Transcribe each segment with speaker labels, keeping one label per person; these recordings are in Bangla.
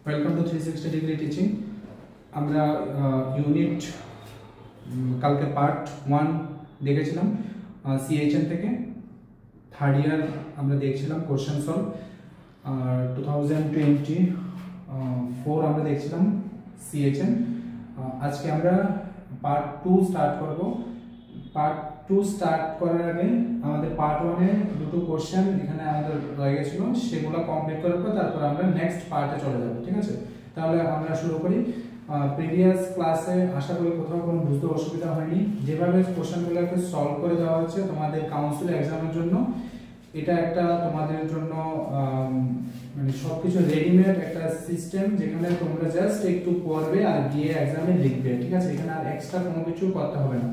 Speaker 1: Welcome to 360 degree teaching. আমরা ইউনিট কালকে পার্ট 1 দেখেছিলাম সিএইচএন থেকে। থার্ড ইয়ার আমরা দেখছিলাম কোশ্চেন সলভ। 2024 আমরা দেখছিলাম সিএইচএন। আজকে আমরা পার্ট 2 স্টার্ট করব। পার্ট 2 স্টার্ট করার আগে আমাদের পার্ট 1 এ দুটো কোশ্চেন এখানে আমাদের রয়ে গেছিল, সেগুলো কমপ্লিট করার পর তারপর আমরা নেক্সট পার্টে চলে যাব। ঠিক আছে, তাহলে আমরা শুরু করি। প্রিভিয়াস ক্লাসে আশা করি কোথাও কোনো বুঝতে অসুবিধা হয়নি। যেভাবে কোশ্চেনগুলোকে সলভ করে দেওয়া হচ্ছে তোমাদের কাউন্সিল এক্সামের জন্য, এটা একটা তোমাদের জন্য মানে সবকিছু রেডিমেড একটা সিস্টেম, যেখানে তোমরা জাস্ট একটু পড়বে আর গিয়ে এক্সামে লিখবে। ঠিক আছে, এখানে আর এক্সট্রা কোনো কিছু করতে হবে না।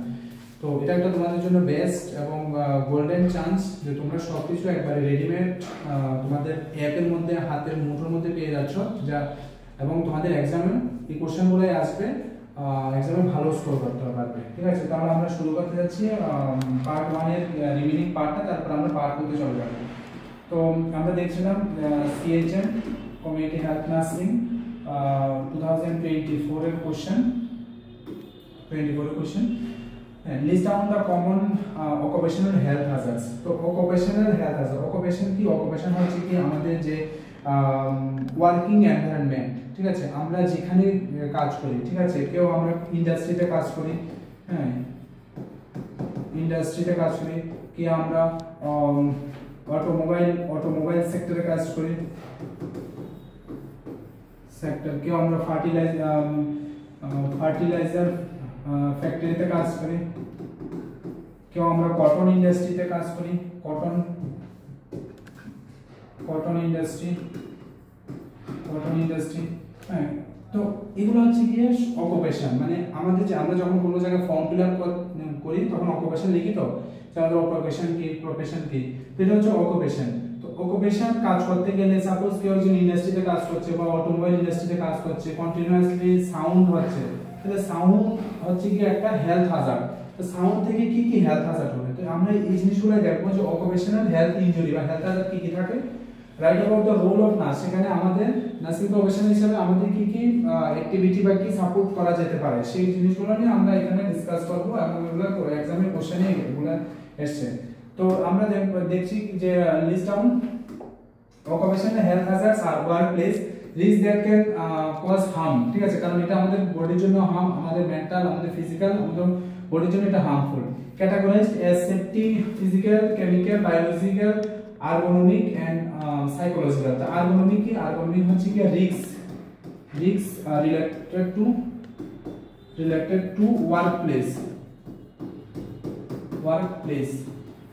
Speaker 1: তো এটা একটা তোমাদের জন্য বেস্ট এবং গোল্ডেন চান্স যে তোমরা সবকিছু একবারে রেডিমেড তোমাদের অ্যাপের মধ্যে হাতের মুঠোর মধ্যে পেয়ে যাচ্ছ, যা এবং তোমাদের এক্সামে এই কোশ্চেনগুলোই আসবে, এক্সামে ভালো স্কোর করতে পারবে। ঠিক আছে, তাহলে আমরা শুরু করতে যাচ্ছি পার্ট 1 এর রিমেইনিং পার্টটা, তারপর আমরা পার্ট 2 তে চলে যাব। তো আমরা দেখছিলাম সিএইচএন কমিউনিটি হেলথ নার্সিং 2024 এর কোশ্চেন। 24 এর question, list down the common occupational health hazards. তো অকুপেশনাল হেলথ হ্যাজার্ড, অকুপেশন কি? অকুপেশন হচ্ছে কি আমাদের যে ওয়ার্কিং এনভায়রনমেন্ট। ঠিক আছে, আমরা যেখানে কাজ করি। ঠিক আছে, কেউ আমরা ইন্ডাস্ট্রিতে কাজ করি, হ্যাঁ ইন্ডাস্ট্রিতে কাজ করি, কি আমরা অটোমোবাইল সেক্টরে কাজ করি, সেক্টর, কেউ আমরা ফার্টিলাইজার ফ্যাক্টরিতে কাজ করি, কেউ আমরা কটন ইন্ডাস্ট্রিতে কাজ করি, কটন ইন্ডাস্ট্রি। হ্যাঁ, তো এগুলো হচ্ছে গিয়ে অকুপেশন। মানে আমাদের যে আমরা যখন কোনো জায়গায় ফর্ম ফিল আপ করি তখন অকুপেশন লিখি, তো আমাদের অকুপেশন কি, প্রফেশন কি, এটা হচ্ছে অকুপেশন। তো অকুপেশন কাজ করতে গেলে সাপোজ কেউ একজন ইন্ডাস্ট্রিতে কাজ করছে বা অটোমোবাইল ইন্ডাস্ট্রিতে কাজ করছে, কন্টিনিউয়াসলি সাউন্ড হচ্ছে, তাহলে সাউন্ড হচ্ছে কি একটা হেলথ হ্যাজার্ড। তো সাউন্ড থেকে কি কি হেলথ হ্যাজার্ড হবে, তো আমরা এই জিনিসগুলো দেখবো যে অকুপেশনাল হেলথ ইনজুরি বা হেলথ হ্যাজার্ড কি কি থাকে। Write about the role of nurse, সেখানে আমাদের নার্সিং প্রফেশন হিসেবে আমাদের কি কি অ্যাক্টিভিটি বা কি সাপোর্ট করা যেতে পারে, সেই জিনিসগুলো নিয়ে আমরা এখানে ডিসকাস করব এবং এগুলো এক্সামের কোশ্চেনে এগুলো এসছে। তো আমরা দেখছি যে list down occupational health hazards আর workplace risk that can cause harm. ঠিক আছে, কারণ এটা আমাদের বডির জন্য হার্ম, আমাদের মেন্টাল, আমাদের ফিজিক্যাল, আমাদের বডির জন্য এটা harmful. Categorised as safety, physical, chemical, biological, ergonomic and psychological। তো ergonomic কি? ergonomic হচ্ছে কি risks related to workplace।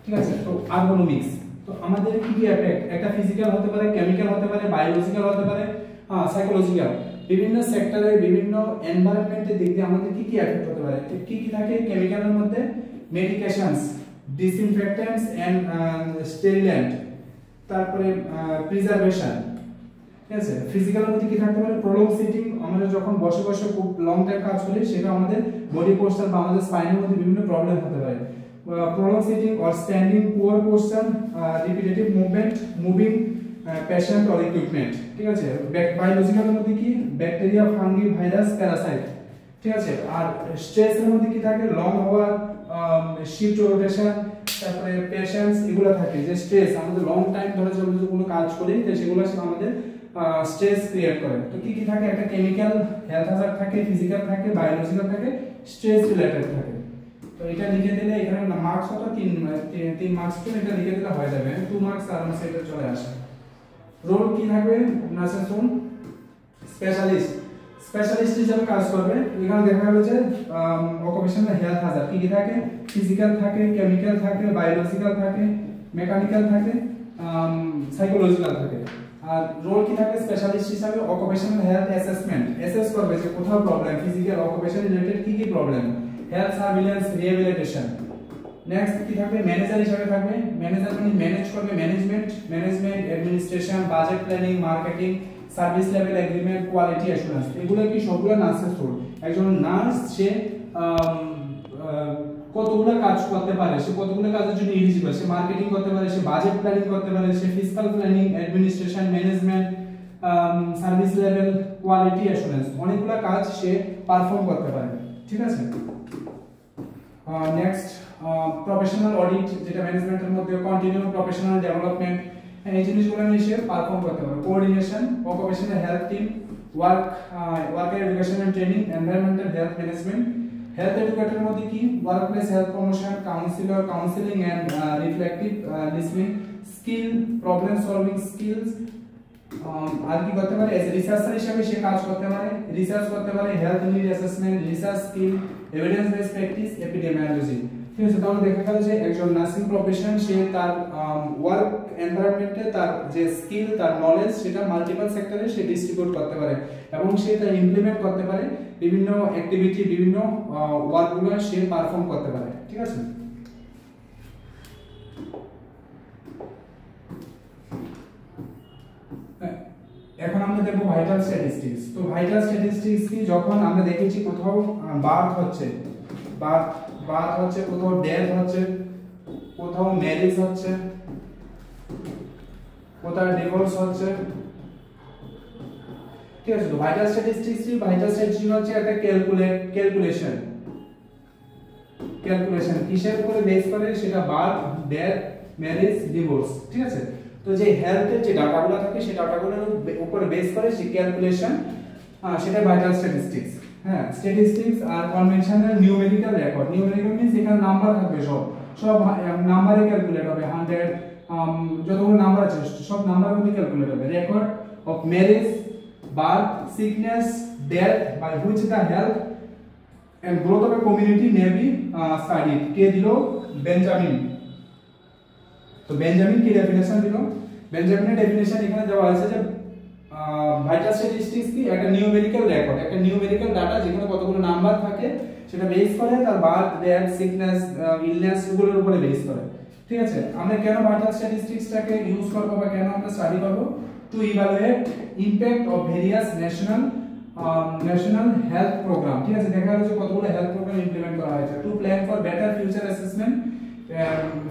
Speaker 1: ঠিক আছে, তো ergonomics, তো আমাদের কি কি এফেক্ট, একটা ফিজিক্যাল হতে পারে, কেমিক্যাল হতে পারে, বায়োলজিক্যাল হতে পারে, সাইকোলজিক্যাল, বিভিন্ন সেক্টরে বিভিন্ন এনভায়রনমেন্টের দিক দিয়ে আমাদের কি কি এফেক্ট হতে পারে। কি কি থাকে কেমিক্যালের মধ্যে? মেডিকেশনস, disinfectants and sterilant, তারপরে প্রিজারভেশন। ঠিক আছে, ফিজিক্যাল মধ্যে কি থাকতে পারে? প্রলং সিটিং, আমরা যখন বসে বসে খুব লং টাইম কাজ করি সেটা আমাদের বডি পোস্টার বা আমাদের স্পাইনের মধ্যে বিভিন্ন প্রবলেম হতে পারে। Prolong sitting or standing, poor posture, repetitive movement, moving patient or equipment. ঠিক আছে, বায়োলজিক্যালের মধ্যে কি? Bacteria, fungi, virus, parasite. ঠিক আছে, আর স্ট্রেসের মধ্যে কি থাকে? লং আওয়ার, শিফট রোটেশন, তারপরে পেশেন্স, এগুলো থাকে যে স্ট্রেস, আমাদের লং টাইম ধরে যদি কোনো কাজ করি তো সেগুলো আমাদের স্ট্রেস ক্রিয়েট করে। তো কি কি থাকে? একটা কেমিক্যাল হেলথ হ্যাজার্ড থাকে, ফিজিক্যাল থাকে, বায়োলজিক্যাল থাকে, স্ট্রেস রিলেটেড থাকে। তো এটা লিখে দিলে এখানে মার্কস কত? 3 মার্কস, তো এটা লিখে দিলে হয়ে যাবে 2 মার্কস আরামসে এটা চলে আসে। রোল কি থাকবে? নার্সের রোল স্পেশালিস্ট হিসেবে কাজ করবে। এখানে দেখা গেল যে অকুপেশনাল হেলথ হ্যাজার্ড কি কি থাকে? ফিজিক্যাল থাকে, কেমিক্যাল থাকে, বায়োলজিক্যাল থাকে, মেকানিক্যাল থাকে, সাইকোলজিক্যাল থাকে। আর রোল কি থাকে স্পেশালিস্ট হিসেবে? অকুপেশনাল হেলথ অ্যাসেসমেন্ট, অ্যাসেস করবে যে কোথাও প্রবলেম, ফিজিক্যাল অকুপেশন রিলেটেড কি কি problem, health surveillance, rehabilitation. Next কি থাকবে? ম্যানেজার হিসেবে থাকবে। ম্যানেজার মানে ম্যানেজ করবে, management, administration, budget planning, marketing, service level agreement, quality assurance. এগুলো কি সবগুলো নার্সের রোল। একজন নার্স সে কতগুলো কাজ করতে পারে, সে কতগুলো কাজের জন্য এলিজিবল, সে মার্কেটিং করতে পারে, সে বাজেট প্ল্যানিং করতে পারে, সে fiscal planning, administration, management, service level, quality assurance, অনেকগুলো কাজ সে পারফর্ম করতে পারে। ঠিক আছে, নেক্সট প্রফেশনাল অডিট, যেটা ম্যানেজমেন্টের মধ্যে কন্টিনিউ প্রফেশনাল ডেভেলপমেন্ট, এই জিনিসগুলো নিয়ে সে পারফর্ম করতে পারে। Coordination, occupational health team, work education and training, environmental health management, health এডুকেটরের মধ্যে কি workplace health promotion, counselling and reflective listening skill, problem solving skills, আর কি করতে পারে এজ রিসার্চার হিসেবে সে কাজ করতে পারে, রিসার্চ করতে পারে, health need assessment, research skill, evidence based practice, epidemiology. ঠিক আছে, তাহলে দেখা গেল যে একজন নার্সিং প্রফেশন সে তার ওয়ার্ক এনভায়রনমেন্টে তার যে স্কিল, তার নলেজ, সেটা মাল্টিপল সেক্টরে সে ডিস্ট্রিবিউট করতে পারে এবং সে তা ইমপ্লিমেন্ট করতে পারে, বিভিন্ন অ্যাক্টিভিটি, বিভিন্ন ওয়ার্কগুলো সে পারফর্ম করতে পারে। ঠিক আছে, এখন আমরা দেখব ভাইটাল স্ট্যাটিস্টিক্স। তো ভাইটাল স্ট্যাটিস্টিক্স কি, যখন আমরা দেখেছি কোথাও বার্থ হচ্ছে, কোথাও ডেথ হচ্ছে, কোথাও ম্যারেজ হচ্ছে, কোথাও ডিভোর্স হচ্ছে। ঠিক আছে, তো ভাইটাল স্ট্যাটিস্টিক্স হচ্ছে একটা ক্যালকুলেশন কিসের উপরে বেস করে, সেটা বার্থ, ডেথ, ম্যারেজ, ডিভোর্স। ঠিক আছে, তো যে হেলথের যে ডাটাগুলো থাকে সেই ডাটাগুলোর উপরে বেস করে সেই ক্যালকুলেশন, সেটা ভাইটাল স্ট্যাটিস্টিক্স। হ্যাঁ, স্ট্যাটিস্টিক্স আর conventional numerical record. Numerical means এখানে নাম্বার থাকবে, সব নাম্বারে ক্যালকুলেট হবে, 100 যতগুলো নাম্বার আছে সব নাম্বার মধ্যে ক্যালকুলেট হবে। Record of marriage, birth, sickness, death, by which the health and growth of a community may be studied. কে দিল? বেঞ্জামিন। তো বেঞ্জামিন কি ডেফিনেশন দিল? বেঞ্জামিনের ডেফিনেশন এখানে দেওয়া আছে যে ভাইটাল স্ট্যাটিস্টিক্স কি একটা নিউমেরিক্যাল রেকর্ড, একটা নিউমেরিক্যাল ডাটা যেখানে কতগুলো নাম্বার থাকে সেটা বেস করে তার বার্থ, ডেথ, সিকনেস, ইলনেস এগুলোর উপরে বেস করে। ঠিক আছে, আমরা কেন ভাইটাল স্ট্যাটিস্টিক্সটাকে ইউজ করব বা কেন আমরা স্টাডি করব? To evaluate impact of various national health programme. ঠিক আছে, দেখা যাচ্ছে কতগুলো হেলথ প্রোগ্রাম ইমপ্লিমেন্ট করা হয়েছে। To plan for better future assessment,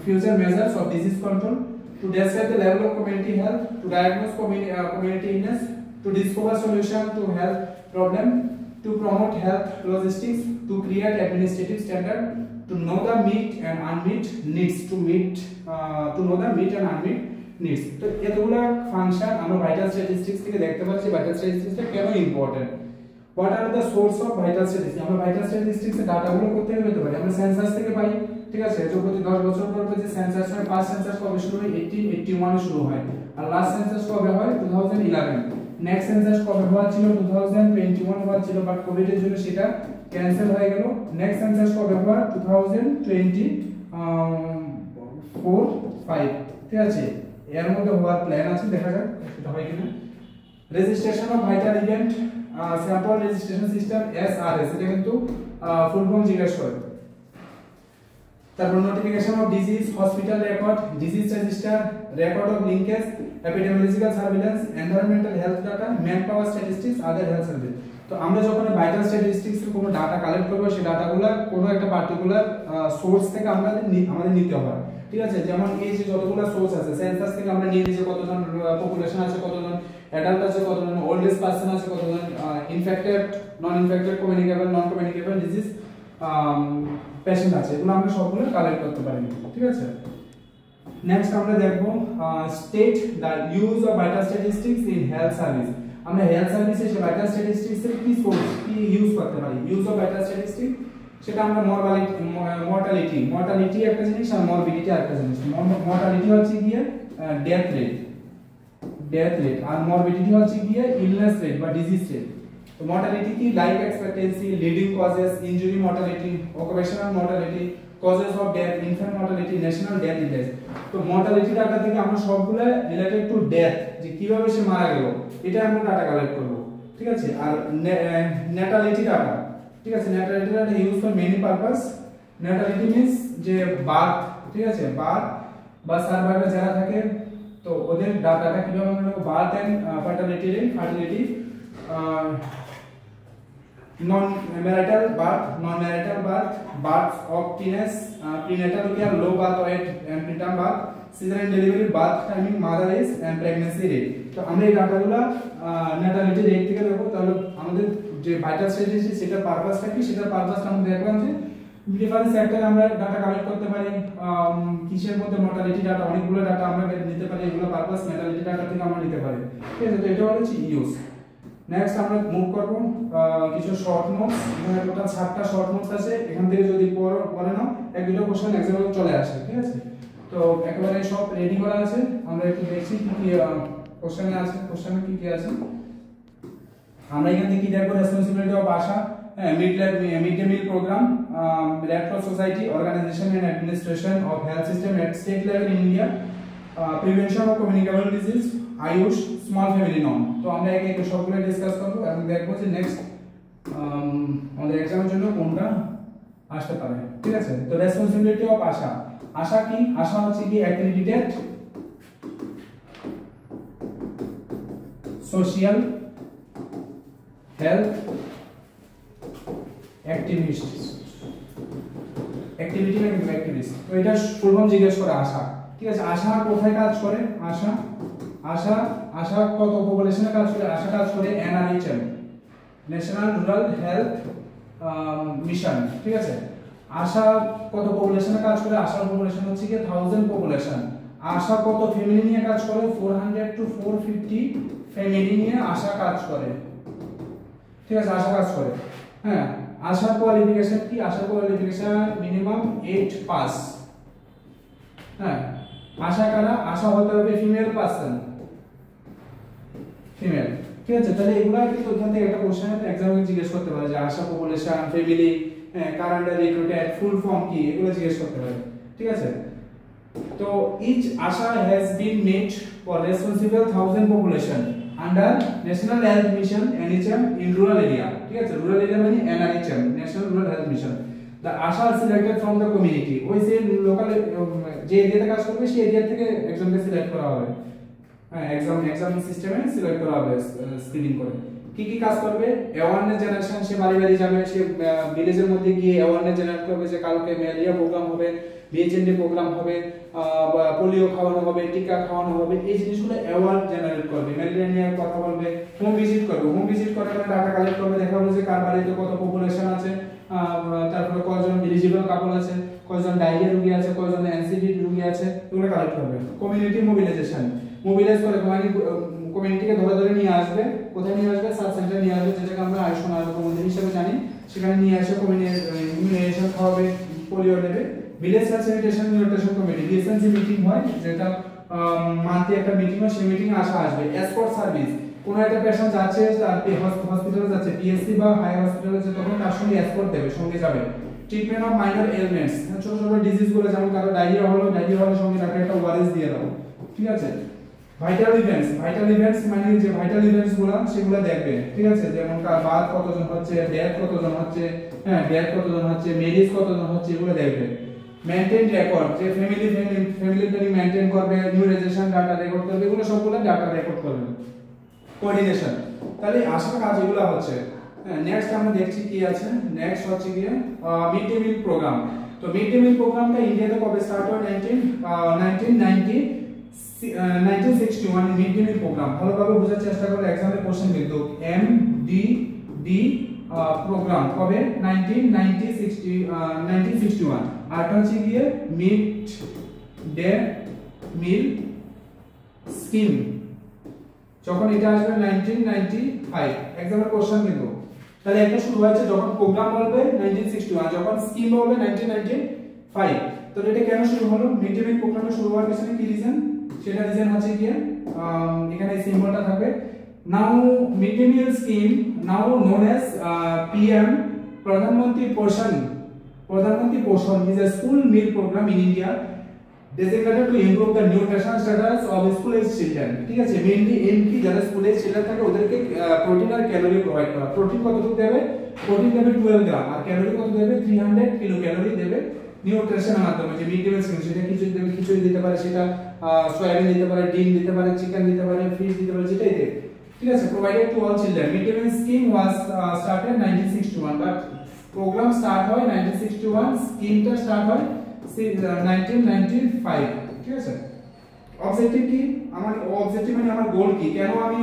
Speaker 1: future measures of disease control, to describe the level of community health, to diagnose community illness, to discover solution to health problem, to promote health logistics, to create administrative standard, to know the meet and unmet needs, to know the meet and unmet needs. তো এতগুলা ফাংশন আমরা ভাইটাল স্ট্যাটিস্টিক্স থেকে দেখতে পাচ্ছি ভাইটাল স্ট্যাটিস্টিক্সটা কেন important. What are the source of vital statistics? আমরা ভাইটাল স্ট্যাটিস্টিক্স এর ডাটাগুলো কোথা থেকে পেতে পারি? আমরা সেন্সাস থেকে পাই। ঠিক আছে, তো প্রতি 10 বছর পর যে সেন্সাস হয়, ফার্স্ট সেন্সাস কবে শুরু হয়? 1881 এ শুরু হয়। আর লাস্ট সেন্সাস কবে হয়? 2011। নেক্সট সেন্সাস কবে হওয়া ছিল? 2021 হওয়া ছিল, বাট কোভিড এর জন্য সেটা ক্যান্সেল হয়ে গেল। নেক্সট সেন্সাস কবে হওয়া? 2024-5। ঠিক আছে, এর মধ্যে হওয়ার প্ল্যান আছে, দেখা যাক সেটা হয় কিনা। Registration of vital event, sample registration system, SRS, এটা কিন্তু ফুল ফর্ম জিজ্ঞাসা করে। তারপর notification off disease, hospital record, disease register, record of linkage, epidemiological surveillance, environmental health data, man power statistics, other health service. তো আমরা যখন ভাইটাল স্ট্যাটিস্টিক্স এর কোনো ডাটা কালেক্ট করব, সেই ডাটাগুলো কোনো একটা পার্টিকুলার সোর্স থেকে আমাদের নিতে হবে। ঠিক আছে, যেমন এই যে যতগুলো সোর্স আছে, সেন্সাস থেকে আমরা নিয়ে নিয়েছি কতজন পপুলেশন আছে, কতজন অ্যাডাল্ট আছে, কতজন ওল্ড এজ পারসন আছে, কতজন infected, non infected, communicable, non communicable disease patient আছে, এগুলো আমরা সবগুলো কালেক্ট করতে পারি। ঠিক আছে, নেক্সট আমরা দেখব state the use of vital statistics in health service. আমরা হেলথ সার্ভিসে সেই ভাইটাল স্ট্যাটিস্টিক্স এর কি সোর্স, কি ইউজ করতে পারি? ইউজ অফ ভাইটাল স্ট্যাটিস্টিক্স, সেটা আমরা মর্টালিটি একটা জিনিস আর মরবিডিটি আরেকটা জিনিস। মর্টালিটি হচ্ছে গিয়ে ডেথ রেট, আর মরবিডিটি হচ্ছে গিয়ে ইলনেস রেট বা ডিজিজ রেট। তো মর্টালিটি কি? Life expectancy, leading causes, injury mortality, occupational mortality, causes of death, infant mortality, national death index. তো মর্টালিটি ডাটা থেকে আমরা সবগুলো রিলেটেড টু ডেথ, যে কিভাবে সে মারা গেল, এটা আমরা ডাটা কালেক্ট করব। ঠিক আছে, আর ন্যাটালিটি ডাটা, ঠিক আছে, natality data use for many purpose. Natality means যে বার্থ, ঠিক আছে, বার্থ বা সার্ভাইভার যারা থাকে, তো ওদের ডাটাটা কিভাবে আমরা নেব? Birth and fertility rate, non-marital birth, birth of teenage, prenatal care, low birth weight and preterm birth, caesarean delivery, birth timing, mother age and pregnancy rate. তো আমরা এই ডাটাগুলো ন্যাটালিটি রেট থেকে দেখব। তাহলে আমাদের যে ভাইটাল স্ট্র্যাটেজি সেটা পারপাসটা কি, সেটা পারপাসটা আমরা দেখলাম যে ডিফারেন্ট সেক্টরে আমরা ডাটা কালেক্ট করতে পারি। কিসের মধ্যে মর্টালিটি ডাটা, অনেকগুলো ডাটা আমরা নিতে পারি, এগুলো পারপাস ন্যাটালিটি ডাটা থেকে আমরা নিতে পারি। ঠিক আছে, তো এটা হচ্ছে ইউজ। নেক্সট আমরা মুভ করব কিছু শর্ট নোটস। এখানে টোটাল 7টা শর্ট নোটস আছে, এখান থেকে যদি পড়ে নাও এক দুটো কোশ্চেন এক্সামে চলে আসে। ঠিক আছে, তো একেবারে সব রেডি করা আছে। আমরা একটু দেখছি কি কি কোশ্চেনে আছে, কোশ্চেনে কি কি আছে। আমরা এখান থেকে কি দেখব, responsibility of ASHA, mid day meal programme, red cross society, organisation and administration of health system at state level in India, prevention of communicable disease, AYUSH, small family norm. তো আমরা একে একে সবগুলো ডিসকাস করব এবং দেখব যে নেক্সট আমাদের এক্সামের জন্য কোনটা আসতে পারে। ঠিক আছে, তো রেসপন্সিবিলিটি অফ আশা। আশা কি? আশা হচ্ছে কি accredited social health activist, activity না কিন্তু অ্যাক্টিভিস্ট। তো এটা ফুল ফর্ম জিজ্ঞেস করে আশা। ঠিক আছে, আশা কোথায় কাজ করে? আশা আশা আশা কত পপুলেশনে কাজ করে? আশা কাজ করে এনআরএইচএম, ন্যাশনাল রুরাল হেলথ মিশন। ঠিক আছে, আশা কত পপুলেশনে কাজ করে? আশার পপুলেশন হচ্ছে কি 1000 পপুলেশন। আশা কত ফ্যামিলি নিয়ে কাজ করে? 400 to 450 ফ্যামিলি নিয়ে আশা কাজ করে। ঠিক আছে, আশা কাজ করে। হ্যাঁ, আশার কোয়ালিফিকেশন কি? আশার কোয়ালিফিকেশন মিনিমাম 8 পাস। হ্যাঁ, আশা কারা? আশা হতে হবে ফিমেল পারসন, ফিমেল। ঠিক আছে, তাহলে এগুলা কিন্তু ওখান থেকে একটা কোশ্চেন এক্সামে জিজ্ঞেস করতে পারে যে ASHA population, family, current recruited, full form কি, এগুলো জিজ্ঞেস করতে পারে। ঠিক আছে, তো each ASHA has been made for responsible 1000 population under National Health Mission NHM in rural area. ঠিক আছে, rural area মানে NRHM, National Rural Health Mission. The ASHA are selected from the community. ওই যে লোকাল যে এরিয়াতে কাজ করবে সেই এরিয়া থেকে একজনকে সিলেক্ট করা হবে। হ্যাঁ, এক্সাম সিস্টেমে সিলেক্ট করা হবে স্ক্রিনিং করে। কি কি কাজ করবে? অ্যাওয়ারনেস জেনারেশন, সে বাড়ি বাড়ি যাবে, সে ভিলেজের মধ্যে গিয়ে অ্যাওয়ারনেস জেনারেট করবে যে কালকে ম্যালেরিয়া প্রোগ্রাম হবে, বিএচএনডি প্রোগ্রাম হবে, পোলিও খাওয়ানো হবে, টিকা খাওয়ানো হবে, এই জিনিসগুলো অ্যাওয়ার জেনারেট করবে। ম্যালেরিয়া নিয়ে কথা বলবে, হোম ভিজিট করবে, হোম ভিজিট করে ডাটা কালেক্ট করবে, দেখা হবে যে কার বাড়িতে কত পপুলেশন আছে, তারপরে কয়জন এলিজিবল কাপল আছে, কয়জন ডায়রিয়া রোগী আছে, কয়জন এনসিডি রোগী আছে, এগুলো কালেক্ট করবে। কমিউনিটি মোবিলাইজেশন, মোবিলাইজ করে কমিউনিটিকে ধরে ধরে নিয়ে আসবে। কোথায় নিয়ে আসবে? সাব সেন্টার নিয়ে আসবে, যেটাকে আমরা আয়ুষ্মান আরোগ্য মন্দির হিসেবে জানি। সেখানে নিয়ে আসে ইমিউনাইজেশন খাওয়াবে, পোলিও দেবে। Village health sanitation nutrition committee, DSNC meeting হয়, যেটা মান্থলি একটা মিটিং হয়, সেই মিটিং আশা আসবে। এসকর্ট সার্ভিস, কোন একটা পেশেন্ট যাচ্ছে হসপিটালে যাচ্ছে, পিএসসি বা হাই হসপিটালে যাচ্ছে, তখন তার সঙ্গে এসকর্ট দেবে, সঙ্গে যাবে। ট্রিটমেন্ট অফ মাইনর এলমেন্টস, ছোট ছোট ডিজিজ গুলো, যেমন কারো ডায়রিয়া হলো, ডায়রিয়া হলে সঙ্গে তাকে একটা ওআরএস দিয়ে দাও। ঠিক আছে, ভাইটাল ইভেন্টস, ভাইটাল ইভেন্টস মানে যে ভাইটাল ইভেন্টস গুলো সেগুলো দেখবে। ঠিক আছে, যেমন কার বাত কতজন হচ্ছে, ডেথ কতজন হচ্ছে, হ্যাঁ ডেথ কতজন হচ্ছে, মেরিজ কতজন হচ্ছে, এগুলো দেখবে। মেইনটেইন রেকর্ড, যে ফ্যামিলি প্ল্যানিং মেইনটেইন করবে, ইমিউনাইজেশন ডাটা রেকর্ড করবে, এগুলো সবগুলো ডাটা রেকর্ড করবে। কোঅর্ডিনেশন, তাহলে আশা কাজ এগুলো হচ্ছে। নেক্সট আমরা দেখছি কি আছে। নেক্সট হচ্ছে কি মিড ডে মিল প্রোগ্রাম। তো মিড ডে মিল প্রোগ্রামটা ইন্ডিয়াতে কবে স্টার্ট হয়? 1961 মিড ডে মিল প্রোগ্রাম। ভালোভাবে বোঝার চেষ্টা করে, এক্সামে কোশ্চেন কিন্তু MDD প্রোগ্রাম কবে? 1961। আর হচ্ছে গিয়ে মিড ডে মিল স্কিম, যখন এটা আসবে 1995। এক্সামের কোশ্চেন কিন্তু তাহলে একটা শুরু হয়েছে যখন প্রোগ্রাম বলবে 1961, যখন স্কিম বলবে 1995। তো এটা কেন শুরু হলো? মিড ডে মিল প্রোগ্রামটা শুরু হওয়ার পিছনে কি রিজন? সেটা রিজন হচ্ছে কি এখানে সিম্বলটা থাকবে। নাও মিড ডে মিল স্কিম, নাও নোন অ্যাজ PM প্রধানমন্ত্রী পোষণ, প্রধানমন্ত্রী পোষণ is a school meal program in India designated to improve the nutrition status of school age children. ঠিক আছে, মেইনলি এম কি, যারা স্কুল এজ চিলড্রেন থাকে ওদেরকে প্রোটিন আর ক্যালোরি প্রোভাইড করা। প্রোটিন কতটুকু দেবে? প্রোটিন দেবে 12 গ্রাম, আর ক্যালোরি কত দেবে? 300 কিলো ক্যালোরি দেবে নিউট্রিশনের মাধ্যমে। যে মিড ডে মিল স্কিম, সেটা খিচুড়ি দেবে, খিচুড়ি দিতে পারে, সেটা সয়াবিন দিতে পারে, ডিম দিতে পারে, চিকেন দিতে পারে, ফিশ দিতে পারে, যেটাই দেবে। ঠিক আছে, provided to all children. Mid day meal scheme was started 1961, but program start হয় 1961, scheme টা স্টার্ট হয় 1995। ঠিক আছে, অবজেক্টিভ কি, আমার অবজেক্টিভ মানে আমার গোল কি, কেন আমি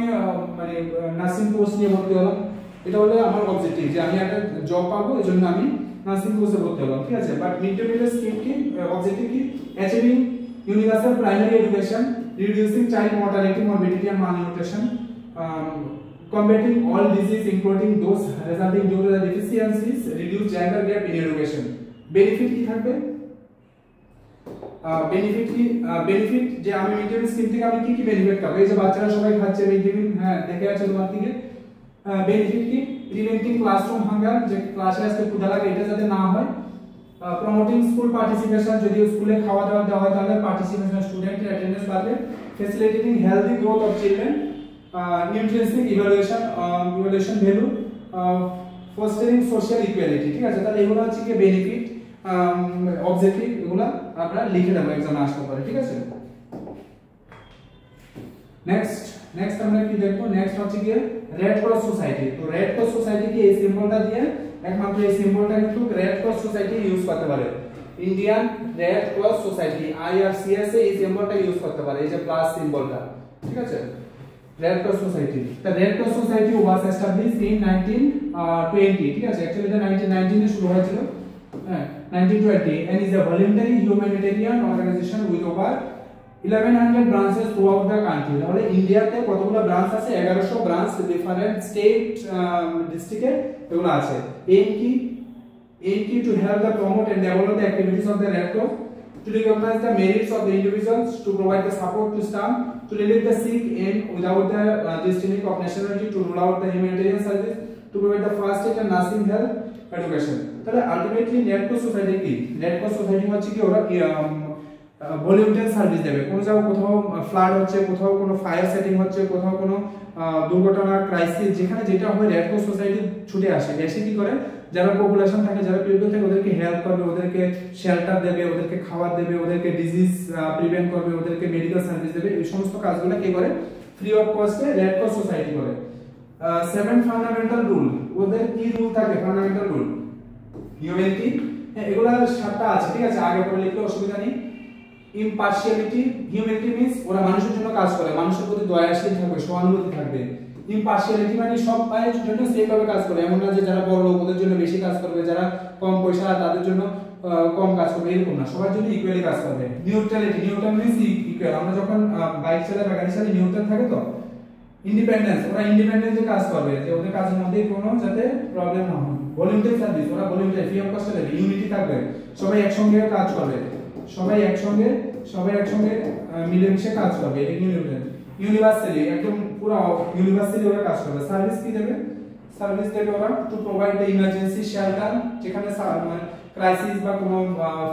Speaker 1: মানে নার্সিং কোর্স নিয়ে ভর্তি হলাম, এটা হলো আমার অবজেক্টিভ যে আমি একটা জব পাবো, এজন্য আমি নার্সিং কোর্সে ভর্তি হলাম, ঠিক আছে। বাট মিড ডে মিলের স্কিম কি, অবজেক্টিভ কি, achieving universal primary education, reducing child mortality, morbidity and malnutrition, combating all disease including those resulting due to the deficiencies, reduce gender gap in education. Benefit কি থাকবে, বেনিফিট কি, বেনিফিট যে আমি মিড ডে মিল স্কিম থেকে আমি কি কি বেনিফিট পাবো, এই যে বাচ্চারা সবাই খাচ্ছে মিড ডে মিল, হ্যাঁ দেখে আছে তোমার দিকে। বেনিফিট কি, প্রিভেন্টিং ক্লাসরুম হাঙ্গার, যে ক্লাসে আসতে ক্ষুধা লাগে এটা যাতে না হয়। প্রমোটিং স্কুল পার্টিসিপেশন, যদি স্কুলে খাওয়া দাওয়া দেওয়া হয় তাহলে পার্টিসিপেশন স্টুডেন্টের অ্যাটেন্ডেন্স বাড়বে। Facilitating healthy growth of children, nutritional evaluation value, fostering social equality, ঠিক আছে। তাহলে এগুলো হচ্ছে কি বেনিফিট, অবজেক্টিভ, এগুলো আপনারা লিখে দেবো এক্সামে আসতে পারে, ঠিক আছে। নেক্সট আমরা কি দেখবো, নেক্সট হচ্ছে কি রেড ক্রস সোসাইটি। তো রেড ক্রস সোসাইটি কি এই সিম্বলটা দিয়ে, একমাত্র এই সিম্বলটা কিন্তু রেড ক্রস সোসাইটি ইউজ করতে পারে। Indian red cross society IRCS এই সিম্বলটা ইউজ করতে পারে, এই যে প্লাস সিম্বলটা, ঠিক আছে। Red cross society, the red cross society was established in 1920, ঠিক আছে। অ্যাকচুয়ালি এটা 1919 এ শুরু হয়েছিল, হ্যাঁ 1920, and is a voluntary humanitarian organization with over 1100 branches throughout the country. তাহলে ইন্ডিয়াতে কতগুলো ব্রাঞ্চ আছে, 1100 ব্রাঞ্চ ডিফারেন্ট স্টেট ডিস্ট্রিক্টে এগুলো আছে। aim কি to help the promote and develop the activities of the red cross, to recognize the merits of the individuals, to provide the support to staff, to relieve the sick and without the distinction of nationality, to roll out the humanitarian service, to provide the first aid and nursing health education. তাহলে আলটিমেটলি রেড ক্রস সোসাইটি কি, রেড ক্রস সোসাইটি হচ্ছে কি ওরা ভলেন্টিয়ার সার্ভিস দেবে। কোথাও ফ্লাড হচ্ছে, কোথাও কোনো ফায়ার সেটিং হচ্ছে, কোথাও কোনো দুর্ঘটনা ক্রাইসিস, যেখানে যেটা হয় রেড ক্রস সোসাইটি ছুটে আসে, এসে কি করে যারা পপুলেশন থাকে, যারা পিপল থাকে ওদেরকে হেল্প করবে, ওদেরকে শেল্টার দেবে, ওদেরকে খাবার দেবে, ওদেরকে ডিজিজ প্রিভেন্ট করবে, ওদেরকে মেডিকেল সার্ভিস দেবে। এই সমস্ত কাজগুলো কে করে, ফ্রি অফ কস্টে রেড ক্রস সোসাইটি করে। 7 ফান্ডামেন্টাল রুল, ওদের কি রুল থাকে, ফান্ডামেন্টাল রুল, হিউম্যানিটি, এগুলা 7টা আছে, ঠিক আছে, আগে পড়ে লিখলে অসুবিধা নেই। ইম্পার্শিয়ালিটি, হিউম্যানিটি মিন্স ওরা মানুষের জন্য কাজ করে, মানুষের প্রতি দয়াশীল থাকবে, সহানুভূতি থাকবে। ইম্পার্শিয়ালিটি মানে সব পায়ের জন্য সেভাবে কাজ করে, এমন না যে যারা বড় লোক ওদের জন্য বেশি কাজ করবে, যারা কম পয়সা তাদের জন্য কম কাজ করবে, এরকম না, সবার জন্য ইকুয়ালি কাজ করবে। নিউট্রালিটি, নিউট্রাল মিন্স ইকুয়াল, আমরা যখন বাইক চালাই বা গাড়ি চালাই নিউট্রাল থাকে তো। ইন্ডিপেন্ডেন্স, ওরা ইন্ডিপেন্ডেন্সে কাজ করবে, যে ওদের কাজের মধ্যে কোনো যাতে প্রবলেম না হয়। ভলেন্টিয়ার সার্ভিস, ওরা ভলেন্টিয়ার ফ্রি অফ কস্টে দেবে। ইউনিটি থাকবে, সবাই একসঙ্গে কাজ করবে, সবাই একসঙ্গে মিলেমিশে কাজ করবে, এটা নিউট্রাল। ইউনিভার্সালি, একদম পুরো ইউনিভার্সালি ওরা কাজ করবে। সার্ভিস কি দেবে, সার্ভিস দেবে ওরা to provide the emergency shelter, যেখানে ক্রাইসিস বা কোনো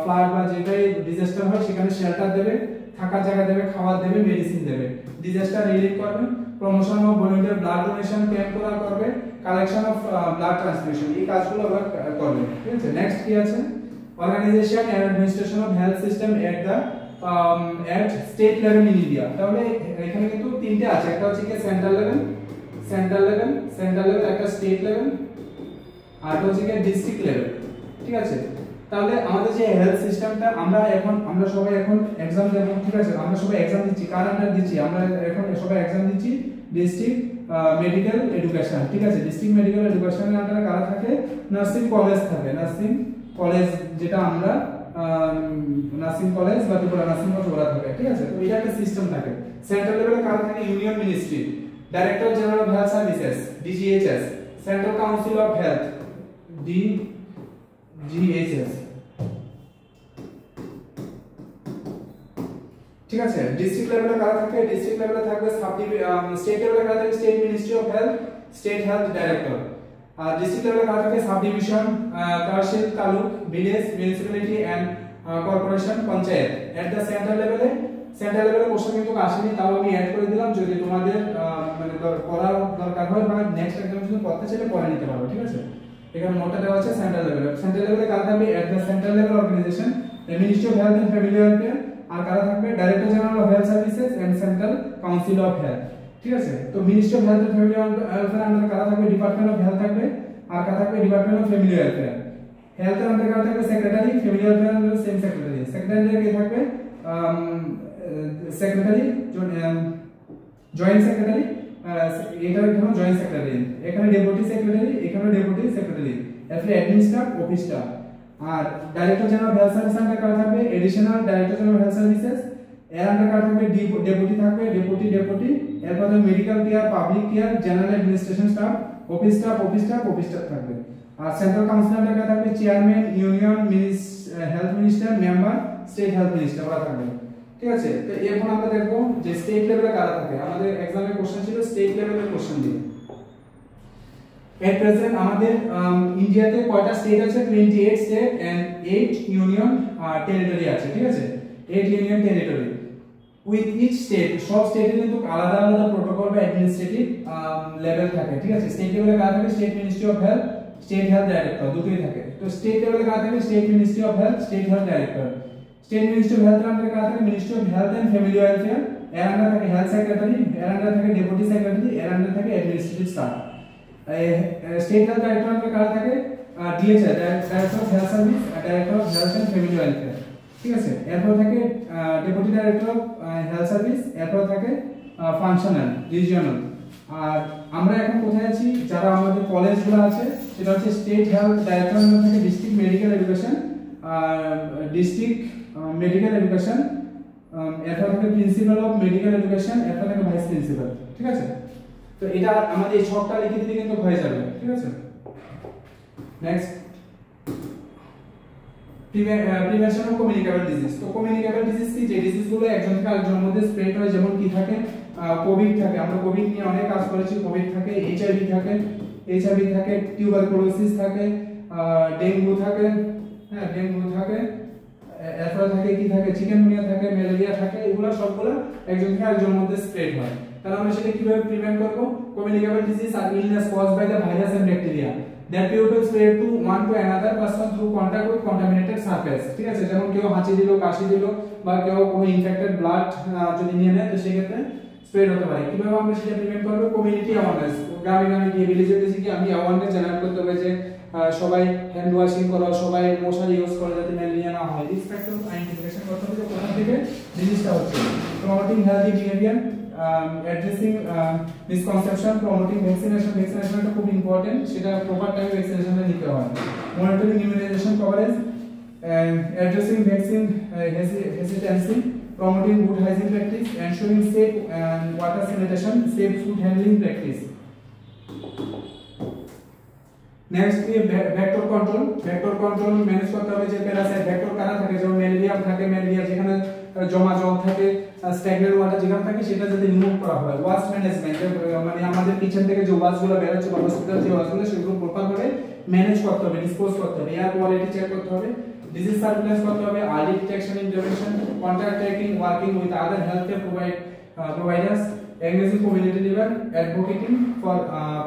Speaker 1: ফ্লাড বা যেটাই ডিজাস্টার হয় সেখানে শেল্টার দেবে, থাকার জায়গা দেবে, খাবার দেবে, মেডিসিন দেবে। ডিজাস্টার রিলিফ করবে, promotion of volunteer blood donation camp ওরা করবে, কালেকশন অফ ব্লাড ট্রান্সফিউশন, এই কাজগুলো ওরা করবে, ঠিক আছে। নেক্সট কি আছে, organisation and administration of health system at the state level in India. তাহলে এখানে কিন্তু তিনটে আছে, একটা হচ্ছে কি সেন্ট্রাল লেভেল, একটা স্টেট লেভেল, আর একটা হচ্ছে কি ডিস্ট্রিক্ট লেভেল, ঠিক আছে। তাহলে আমাদের যে হেলথ সিস্টেমটা আমরা সবাই এখন एग्जाम দেব, ঠিক আছে। আমরা সবাই एग्जाम দিচ্ছি, কার আন্ডার দিচ্ছি, আমরা এখন সবাই एग्जाम দিচ্ছি ডিস্ট্রিক্ট মেডিকেল এডুকেশন, ঠিক আছে। ডিস্ট্রিক্ট মেডিকেল এডুকেশনের আন্ডারে কারা থাকে, নার্সিং কলেজ থাকে, নার্সিং কলেজ যেটা আমরা নার্সিং কলেজ বা ত্রিপুরা নার্সিং কলেজ ওরা থাকে, ঠিক আছে। তো এটা একটা সিস্টেম থাকে। সেন্ট্রাল লেভেলে কারা থাকে, union ministry, director general of health services DGHS, central council of health DGHS, ঠিক আছে। ডিস্ট্রিক্ট লেভেলে কারা থাকে, ডিস্ট্রিক্ট লেভেলে থাকবে স্টেট লেভেলে কারা থাকে, state ministry of health, state health director. আর ডিস্ট্রিক্ট লেভেলে কারা থাকে, sub division, tehsil, taluk, village, municipality and corporation, panchayat. At the central লেভেলে কোশ্চেন কিন্তু আসেনি, তাও আমি অ্যাড করে দিলাম, যদি তোমাদের মানে পড়ার দরকার হয় বা নেক্সট এক্সাম যদি পড়তে চাইলে পড়ে নিতে পারো, ঠিক আছে। এখানে নোটটা দেওয়া আছে সেন্ট্রাল লেভেলে কারা থাকবে, at the central level organisation ministry of health and family welfare, আর কারা থাকবে, director general of health services and central council of health, ঠিক আছে। তো ministry of health and family welfare আন্ডারে কারা থাকবে, ডিপার্টমেন্ট অফ হেলথ থাকবে, আর কারা থাকবে, department of family welfare. Health এর আন্ডারে কারা থাকবে, সেক্রেটারি, ফ্যামিলি ওয়েলফেয়ার আন্ডারে সেম সেক্রেটারি কে থাকবে, সেক্রেটারি, জয়েন্ট সেক্রেটারি, এটা এখানে জয়েন্ট সেক্রেটারি, এখানে ডেপুটি সেক্রেটারি, এখানে ডেপুটি সেক্রেটারি, এরপরে অ্যাডমিন স্টাফ, অফিস স্টাফ। আর director general health service under কারা থাকবে? Additional director general health services, এর আন্ডার কারা থাকবে? ডেপুটি থাকবে, ডেপুটি, এরপর medical care, public care, general administration staff, office staff থাকবে। আর সেন্ট্রাল কাউন্সিল আন্ডার কারা থাকবে? Chairman, union health minister, member, state health minister ওরা থাকবে। ঠিক আছে, তো এখন আমরা দেখবো যে স্টেট লেভেলে কারা থাকে। আমাদের এক্সামে কোশ্চেন ছিল স্টেট লেভেলের কোশ্চেন দিয়ে। এট প্রেজেন্ট আমাদের ইন্ডিয়াতে কয়টা স্টেট আছে? 28 স্টেট এন্ড 8 ইউনিয়ন টেরিটরি আছে। ঠিক আছে, 8 union territory. With each state, সব স্টেটে কিন্তু আলাদা আলাদা প্রোটোকল বা অ্যাডমিনিস্ট্রেটিভ লেভেল থাকে। ঠিক আছে, স্টেট লেভেলে কারা থাকে? State ministry of health, state health director, দুটোই থাকে। তো স্টেট লেভেলে কারা থাকে? State ministry of health, state health director. State ministry of health আন্ডারে কারা থাকে? Ministry of health and family welfare, এর আন্ডারে থাকে হেলথ সেক্রেটারি, এর আন্ডারে থাকে ডেপুটি সেক্রেটারি, এর আন্ডারে থাকে administrative staff. State health director আন্ডারে কারা থাকে? DHI, director of health service, director of health and family welfare. ঠিক আছে, এরপর থাকে deputy director of health service, এরপর থাকে ফাংশনাল, রিজিওনাল। আর আমরা এখন কোথায় আছি? যারা আমাদের কলেজগুলো আছে সেটা হচ্ছে স্টেট হেলথ ডাইরেক্টর আন্ডারে থাকে district medical education, district medical education, এরপর থাকে প্রিন্সিপাল অফ মেডিকেল এডুকেশন, এরপর থাকে ভাইস প্রিন্সিপাল। ঠিক আছে, তো এটা আমাদের এই ছকটা লিখে দিলে কিন্তু হয়ে যাবে। ঠিক আছে, next prevention of communicable disease. তো কমিউনিকেবল ডিজিজ কি? যে ডিজিজগুলো একজন থেকে আরেকজনের মধ্যে স্প্রেড হয়, যেমন কি থাকে? কোভিড থাকে, আমরা কোভিড নিয়ে অনেক কাজ করেছি। কোভিড থাকে, এইচআইভি থাকে, টিউবারকুলোসিস থাকে, ডেঙ্গু থাকে, হ্যাঁ ডেঙ্গু থাকে, এরপর থাকে কি থাকে? চিকেনগুনিয়া থাকে, ম্যালেরিয়া থাকে। এগুলো সবগুলো একজন থেকে আরেকজনের মধ্যে স্প্রেড হয়। তাহলে আমরা সেটা কিভাবে প্রিভেন্ট করব? কমিউনিকেবল ডিজিজ আর illness caused by the virus and bacteria that people spread to one to another person through contact with contaminated surface। ঠিক আছে, যেমন কেউ হাঁচি দিল, কাশি দিল, বা কেউ কোনো ইনফেক্টেড ব্লাড যদি নিয়ে নেয়, তো সেক্ষেত্রে স্প্রেড হতে পারে। কিভাবে আমরা সেটা প্রিভেন্ট করব? কমিউনিটি অ্যাওয়ারনেস, গ্রামে গ্রামে গিয়ে ভিলেজে গিয়ে আমি অ্যাওয়ারনেস জেনারেট করতে হবে যে সবাই হ্যান্ড ওয়াশিং করো, সবাই মশারি ইউজ করো যাতে ম্যালেরিয়া না হয়। রিস্ক ফ্যাক্টর আইডেন্টিফিকেশন করতে হবে যে কোথা থেকে ডিজিজটা হচ্ছে। Promoting healthy behaviour, addressing misconception, promoting vaccination. ভ্যাকসিনেশনটা খুব ইম্পর্টেন্ট, সেটা প্রপার টাইমে ভ্যাকসিনেশনটা নিতে হয়। Monitoring immunisation coverage, addressing vaccine hesitancy, promoting good hygiene practice, ensuring safe water sanitation, safe food handling practice. Next we vector control manage করতে হবে যে প্যারাসাইট ভেক্টর কারা থাকে, যেমন ম্যালেরিয়া থাকে, ম্যালেরিয়া যেখানে জমা জল থাকে, স্ট্যাগনেন্ট ওয়াটার যেখানে থাকে সেটা যাতে রিমুভ করা হয়। ওয়াস্ট ম্যানেজমেন্ট, মানে আমাদের কিচেন থেকে যে ওয়াস্টগুলো বের হচ্ছে বা হসপিটাল যে ওয়াস্টগুলো, সেগুলো প্রপার করে ম্যানেজ করতে হবে, ডিসপোজ করতে হবে, এয়ার কোয়ালিটি চেক করতে হবে, disease surveillance করতে হবে, early detection intervention, contact tracking, working with other healthcare providers, engaging community level, advocating for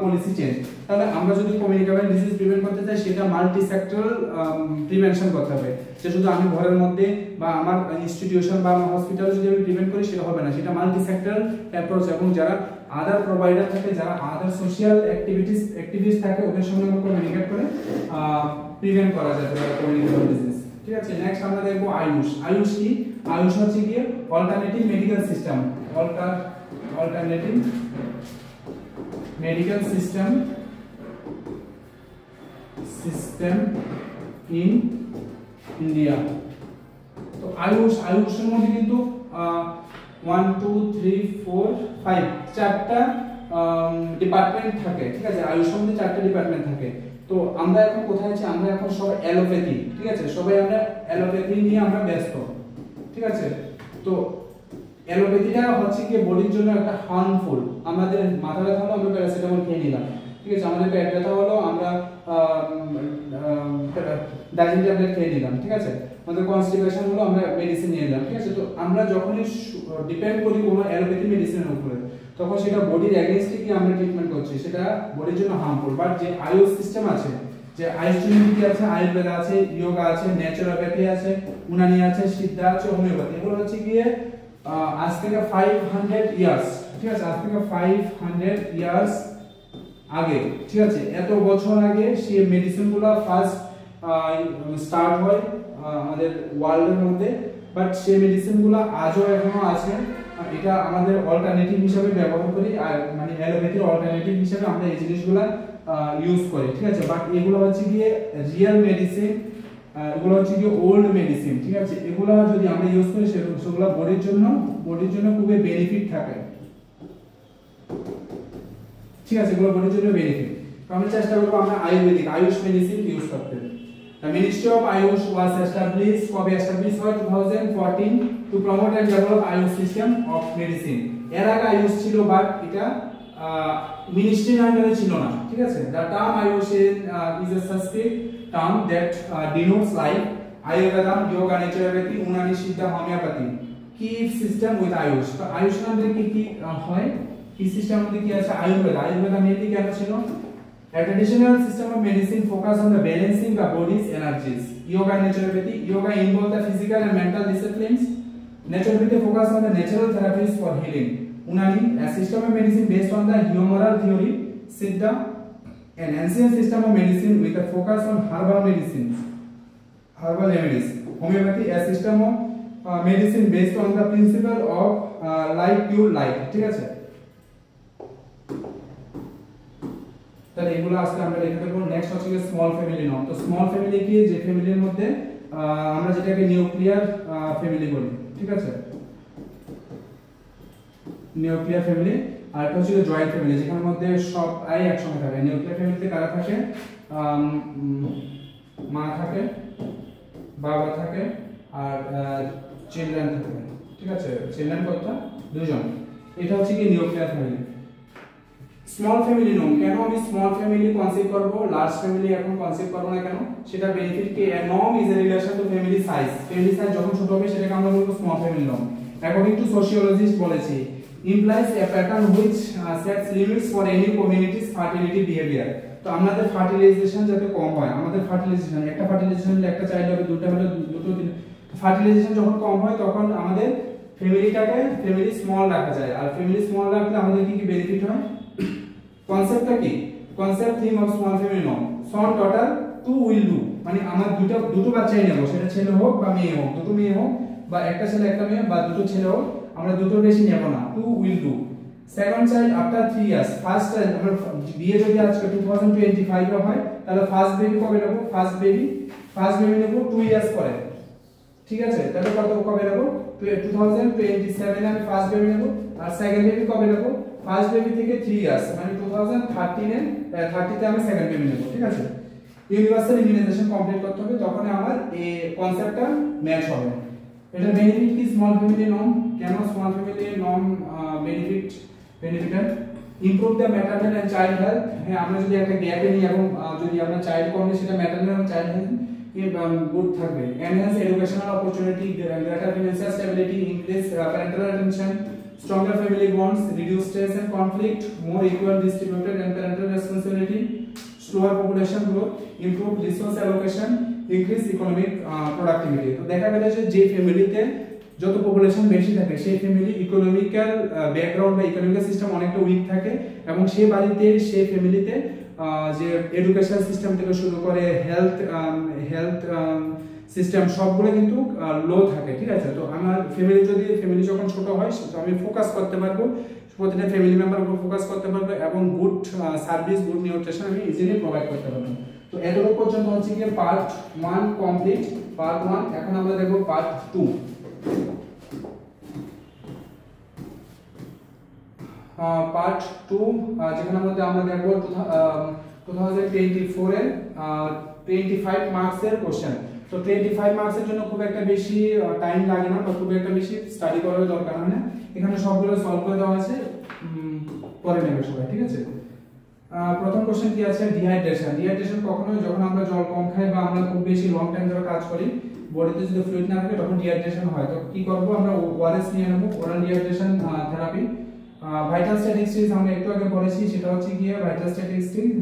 Speaker 1: policy change। তাহলে আমরা যদি কমিউনিকেবল ডিজিজ প্রিভেন্ট করতে চাই সেটা মাল্টি সেক্টরাল প্রিভেনশন করতে হবে। যে শুধু আমি ঘরের মধ্যে বা আমার ইনস্টিটিউশন বা আমার হসপিটালে যদি আমি প্রিভেন্ট করি সেটা হবে না, সেটা মাল্টি সেক্টরাল অ্যাপ্রোচ, এবং যারা আদার প্রোভাইডার থাকে, যারা আদার সোশ্যাল অ্যাক্টিভিটিস থাকে, ওদের সঙ্গে আমরা কমিউনিকেট করে প্রিভেন্ট করা যাবে কমিউনিকেবল ডিজিজ। ঠিক আছে, নেক্সট আমরা দেখব আয়ুষ। আয়ুষ কি? আয়ুষ হচ্ছে কি? Alternative medical system, alternative medical system in India. তো আয়ুষের মধ্যে কিন্তু 1 2 3 4 5 চারটা ডিপার্টমেন্ট থাকে। ঠিক আছে, আয়ুষের মধ্যে চারটা ডিপার্টমেন্ট থাকে। তো আমরা এখন কোথায় আছি? আমরা এখন সবাই অ্যালোপ্যাথি। ঠিক আছে, সবাই আমরা অ্যালোপ্যাথি নিয়ে আমরা ব্যস্ত। ঠিক আছে, তো অ্যালোপ্যাথিটা হচ্ছে কি বডির জন্য একটা হার্মফুল। আমাদের মাথা ব্যথা হলো আমরা প্যারাসিটামল খেয়ে নিলাম। ঠিক আছে, আমাদের পেট ব্যথা হলো আমরা ডাইজিন ট্যাবলেট খেয়ে নিলাম। ঠিক আছে, আমাদের কনস্টিপেশন হলো আমরা মেডিসিন নিয়ে নিলাম। ঠিক আছে, তো আমরা যখনই ডিপেন্ড করি কোনো অ্যালোপ্যাথি মেডিসিনের উপরে, তখন সেটা বডির এগেইনস্টে কি আমরা ট্রিটমেন্ট করছি, সেটা বডির জন্য হার্মফুল। বাট যে আয়ুষ সিস্টেম আছে, যে আয়ুর্বেদিক আছে, আয়ুর্বেদ আছে, যোগা আছে, ন্যাচুরোপ্যাথি আছে, উনানি আছে, সিদ্ধা আছে, হোমিওপ্যাথি, এগুলো হচ্ছে গিয়ে আজ থেকে 500 ইয়ার্স। ঠিক আছে, আজ থেকে 500 ইয়ার্স আগে, ঠিক আছে, এত বছর আগে সেই মেডিসিনগুলো ফার্স্ট স্টার্ট হয় আমাদের ওয়ার্ল্ডের মধ্যে। বাট সেই মেডিসিনগুলো আজও এখনো আছে। এটা আমাদের অল্টারনেটিভ হিসেবে ব্যবহার করি, আর মানে অ্যালোপ্যাথির অল্টারনেটিভ হিসেবে আমরা এই জিনিসগুলো ইউজ করি, ঠিক আছে। বাট এগুলো হচ্ছে গিয়ে রিয়েল মেডিসিন, এগুলো হচ্ছে গিয়ে ওল্ড মেডিসিন, ঠিক আছে। এগুলো যদি আমরা ইউজ করি সেগুলো বডির জন্য খুবই বেনিফিট থাকে, ঠিক আছে। এগুলো বডির জন্য বেনিফিট। তো আমরা চেষ্টা করব আমরা আয়ুষ মেডিসিন ইউজ করতে। The Ministry of Ayush was established, কবে established হয় 2014 to promote and develop Ayush system of medicine। এর আগে আয়ুষ ছিল, বাট এটা মিনিস্ট্রির আন্ডারে ছিল না, ঠিক আছে। The term Ayush is a Sanskrit term that denotes like Ayurveda, yoga, naturopathy, Unani, Siddha, homeopathy keep system with Ayush। তো আয়ুষ নামে কি হয়, কি সিস্টেম মধ্যে কি আছে, আয়ুর্বেদা মেইনলি কেন ছিল? A traditional system of medicine focus on the balancing the body's energies. Yoga and naturopathy. Yoga involve the physical and mental disciplines. Naturopathy focus on the natural therapies for healing. Unani, a system of medicine based on the humoral theory. Siddha, an ancient system of medicine with a focus on herbal medicines, herbal remedies. Homeopathy, a system of medicine based on the principle of like cure like, ঠিক আছে। তাহলে এগুলো আজকে আমরা দেখতে পাবো। নেক্সট হচ্ছে স্মল ফ্যামিলি নর্ম। তো স্মল ফ্যামিলি কি, যে ফ্যামিলির মধ্যে আমরা যেটাকে নিউক্লিয়ার ফ্যামিলি বলি, ঠিক আছে, নিউক্লিয়ার ফ্যামিলি। আর এটা হচ্ছে জয়েন্ট ফ্যামিলি, যেখানের মধ্যে সব আই একসঙ্গে থাকে। নিউক্লিয়ার ফ্যামিলিতে কারা থাকে? মা থাকে, বাবা থাকে, আর চিলড্রেন থাকে, ঠিক আছে। চিলড্রেন কতটা? দুজন। এটা হচ্ছে কি nuclear family. Small family norm, কেন আমি স্মল ফ্যামিলি কনসিডার করব, লার্জ ফ্যামিলি এখন কনসিডার করব না কেন? সেটা বেনিফিট কি? A norm is a relation to family size. Family size যখন ছোট হবে সেটাকে আমরা বলবো small family norm. According to sociologist বলেছে implies a pattern which sets limits for any community's fertility behavior। তো আমাদের ফার্টিলাইজেশন যাতে কম হয়, আমাদের ফার্টিলাইজেশন একটা ফার্টিলাইজেশন একটা চাইল্ড হবে, দুটো হলে দুটো, ফার্টিলাইজেশন যখন কম হয় তখন আমাদের ফ্যামিলিটাকে ফ্যামিলি স্মল রাখা যায়। আর ফ্যামিলি স্মল রাখলে আমাদের কি কি বেনিফিট হয়? কনসেপ্টটা কি? Concept theme of small family norm, son daughter two will do, মানে আমার দুটো বাচ্চাই নেব, সেটা ছেলে হোক বা মেয়ে হোক, দুটো মেয়ে হোক বা একটা ছেলে একটা মেয়ে বা দুটো ছেলে হোক, আমরা দুটোর বেশি নেব না, two will do. Second child after 3 years, first child আমরা বিয়ে যদি আজকে 2025 এ হয় তাহলে ফার্স্ট বেবি কবে নেব? ফার্স্ট বেবি নেব 2 ইয়ার্স পরে, ঠিক আছে। তাহলে কবে নেব? 2027 এ আমি ফার্স্ট বেবি নেব। আর সেকেন্ড বেবি কবে নেব? ফার্স্ট বেবি থেকে 3 ইয়ার্স, মানে 2030 তে আমি সেকেন্ড বেবি নেব, ঠিক আছে। ইউনিভার্সাল ইমিউনাইজেশন কমপ্লিট করতে হবে, তখন আমার এই কনসেপ্টটা ম্যাচ হবে। এটা বেনিফিট কি স্মল ফ্যামিলি নর্ম? কেন small family norm benefit? Improve the maternal and child health. হ্যাঁ, আমরা যদি একটা গ্যাপে নিই এবং যদি আমরা চাইল্ড কমে, সেটা ম্যাটারনাল এবং চাইল্ড হেলথ গুড থাকবে। Enhance educational opportunity, greater financial stability, increase parental attention, stronger family bonds, reduce stress and conflict, more equal distributed and parental responsibility, slower population growth, improve resource allocation, increase economic productivity। তো দেখা গেল যে ফ্যামিলিতে যত পপুলেশন বেশি থাকে সেই ফ্যামিলি ইকোনমিক্যাল ব্যাকগ্রাউন্ড বা ইকোনমিক্যাল সিস্টেম অনেকটা উইক থাকে, এবং সেই বাড়িতে সেই ফ্যামিলিতে যে এডুকেশন সিস্টেম থেকে শুরু করে হেলথ সিস্টেম সবগুলো কিন্তু লো থাকে, ঠিক আছে। তো আমার ফ্যামিলি যখন ছোট হয় আমি ফোকাস করতে পারবো, প্রতিটা ফ্যামিলি মেম্বার উপর ফোকাস করতে পারবো, এবং গুড সার্ভিস, গুড নিউট্রিশন আমি ইজিলি প্রোভাইড করতে পারবো। তো এতটুকু পর্যন্ত হচ্ছে কি পার্ট 1 কমপ্লিট, পার্ট 1। এখন আমরা দেখব পার্ট 2। পার্ট 2 যেখানে মধ্যে আমরা দেখব 2024 এর 25 মার্কসের কোশ্চেন। তো 25 মার্কসের জন্য খুব একটা বেশি টাইম লাগে না বা খুব একটা বেশি স্টাডি করার দরকার হয় না, এখানে সবগুলো সলভ করে দেওয়া আছে, পরে নেবে সবাই, ঠিক আছে। প্রথম কোশ্চেন কি আছে? ডিহাইড্রেশন কখন হয়? যখন আমরা জল কম খাই বা আমরা খুব বেশি লং টাইম ধরে কাজ করি, বডিতে যদি ফ্লুইড না থাকে তখন ডিহাইড্রেশন হয়। তো কি করব? আমরা ওআরএস নিয়ে নেব, oral dehydration therapy. Vital statistics আমরা একটু আগে পড়েছি, সেটা হচ্ছে গিয়ে ভাইটাল স্ট্যাটিস্টিক্স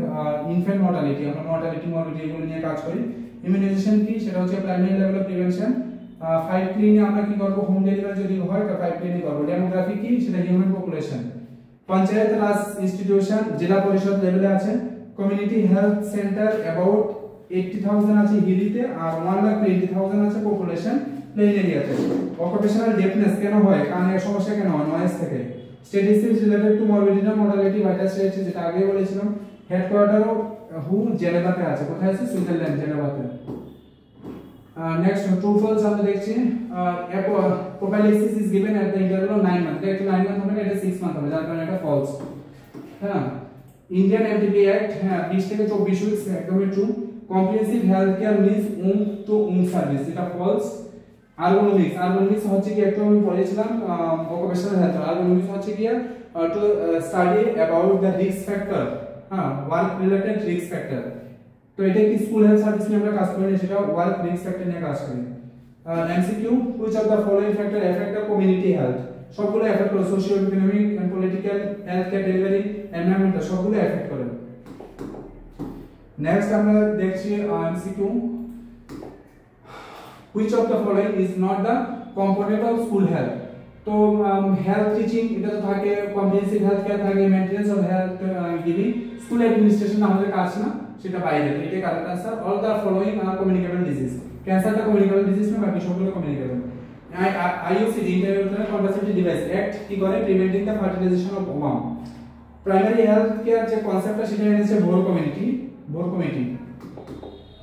Speaker 1: ইনফ্যান্ট মর্টালিটি, আমরা মর্টালিটি এগুলো নিয়ে কাজ করি। ইমিউনাইজেশন কি? সেটা হচ্ছে প্রাইমারি লেভেল প্রিভেনশন। 5 ক্লিনে আমরা কি করব? হোম ডেলিভারি যদি হয় তো 5 ক্লিনে করব। ডেমোগ্রাফি কি? সেটা হিউম্যান পপুলেশন। পঞ্চায়েত রাজ ইনস্টিটিউশন জেলা পরিষদ লেভেলে আছে। কমিউনিটি হেলথ সেন্টার অ্যাবাউট 80,000 আছে হিলিতে, আর 1,20,000 আছে পপুলেশন প্লেন এরিয়াতে। অকুপেশনাল ডেফনেস কেন হয়, কানের সমস্যা কেন হয়, নয়েজ থেকে। Statistics related to morbidity mortality vital statistics, যেটা আগে বলেছিলাম। হেডকোয়ার্টারও জেনেভাতে আছে, কোথায় আছে, সুইজারল্যান্ড জেনেভাতে। নেক্সট ট্রু ফলস আমরা দেখছি, prophylaxis is given at the interval of 9 month, এটা 9 মান্থ হবে না, এটা 6 মান্থ হবে, যার কারণে এটা ফলস। হ্যাঁ, ইন্ডিয়ান এমটিপি অ্যাক্ট, হ্যাঁ 20 থেকে 24 উইকস, একদমই true. Comprehensive health care means to service, এটা ফলস। আর্গোনমিক্স হচ্ছে কি, একটু আমি বলেছিলাম অকুপেশনাল হেলথ। আর্গোনমিক্স হচ্ছে কি to study about the risk factor, হ্যাঁ ওয়ার্ক রিলেটেড রিস্ক ফ্যাক্টর। তো এটা কি স্কুল হেলথ সার্ভিস নিয়ে আমরা কাজ করি না, সেটা ওয়ার্ক রিস্ক ফ্যাক্টর নিয়ে কাজ করি। MCQ, which of the following factor affect the community health, সবগুলো এফেক্ট করে, socio economic and political, health care delivery, environmental, সবগুলো এফেক্ট করে। নেক্সট আমরা দেখছি MCQ, which of the following is not the component of school health। তো হেলথ টিচিং এটা তো থাকে, কম্প্রিহেন্সিভ হেলথ কেয়ার থাকে, maintenance of health giving, school administration আমাদের কাজ না, সেটা বাইরে। এটা correct answer. All the following are communicable disease, ক্যান্সারটা কমিউনিকেবল ডিজিজ না, বাকি সবগুলো communicable. IUCD international contraceptive device act কি করে, preventing the fertilisation of woman. Primary health care যে কনসেপ্টটা, সেটা এনেছে ভোর কমিটি।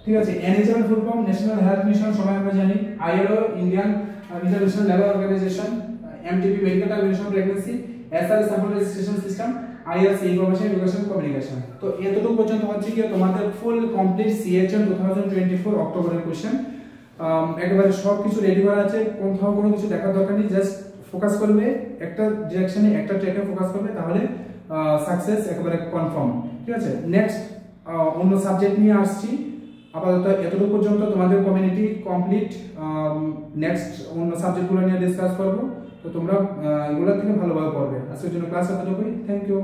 Speaker 1: ঠিক আছে। NHM full form national health mission, সবাই আমরা জানি। ILO Indian International Labour Organisation, MTP medical termination pregnancy, SR sample registration system, IRC information education communication. তো এতটুকু পর্যন্ত হচ্ছে কি তোমাদের ফুল কমপ্লিট সিএইচএম 2024 অক্টোবরের কোশ্চেন। একেবারে সব কিছু রেডি করা আছে, কোথাও কোনো কিছু দেখার দরকার নেই, জাস্ট ফোকাস করবে একটা ডিরেকশনে, একটা ট্র্যাকে ফোকাস করবে, তাহলে সাকসেস একেবারে কনফার্ম। ঠিক আছে। নেক্সট অন্য সাবজেক্ট নিয়ে আসছি, আপাতত এতটুকু পর্যন্ত তোমাদের কমিউনিটি কমপ্লিট। নেক্সট অন্য সাবজেক্টগুলো নিয়ে ডিসকাস করব, তো তোমরা এগুলো থেকে ভালোভাবে পড়বে। আজকের জন্য ক্লাস এতটুকুই, থ্যাংক ইউ।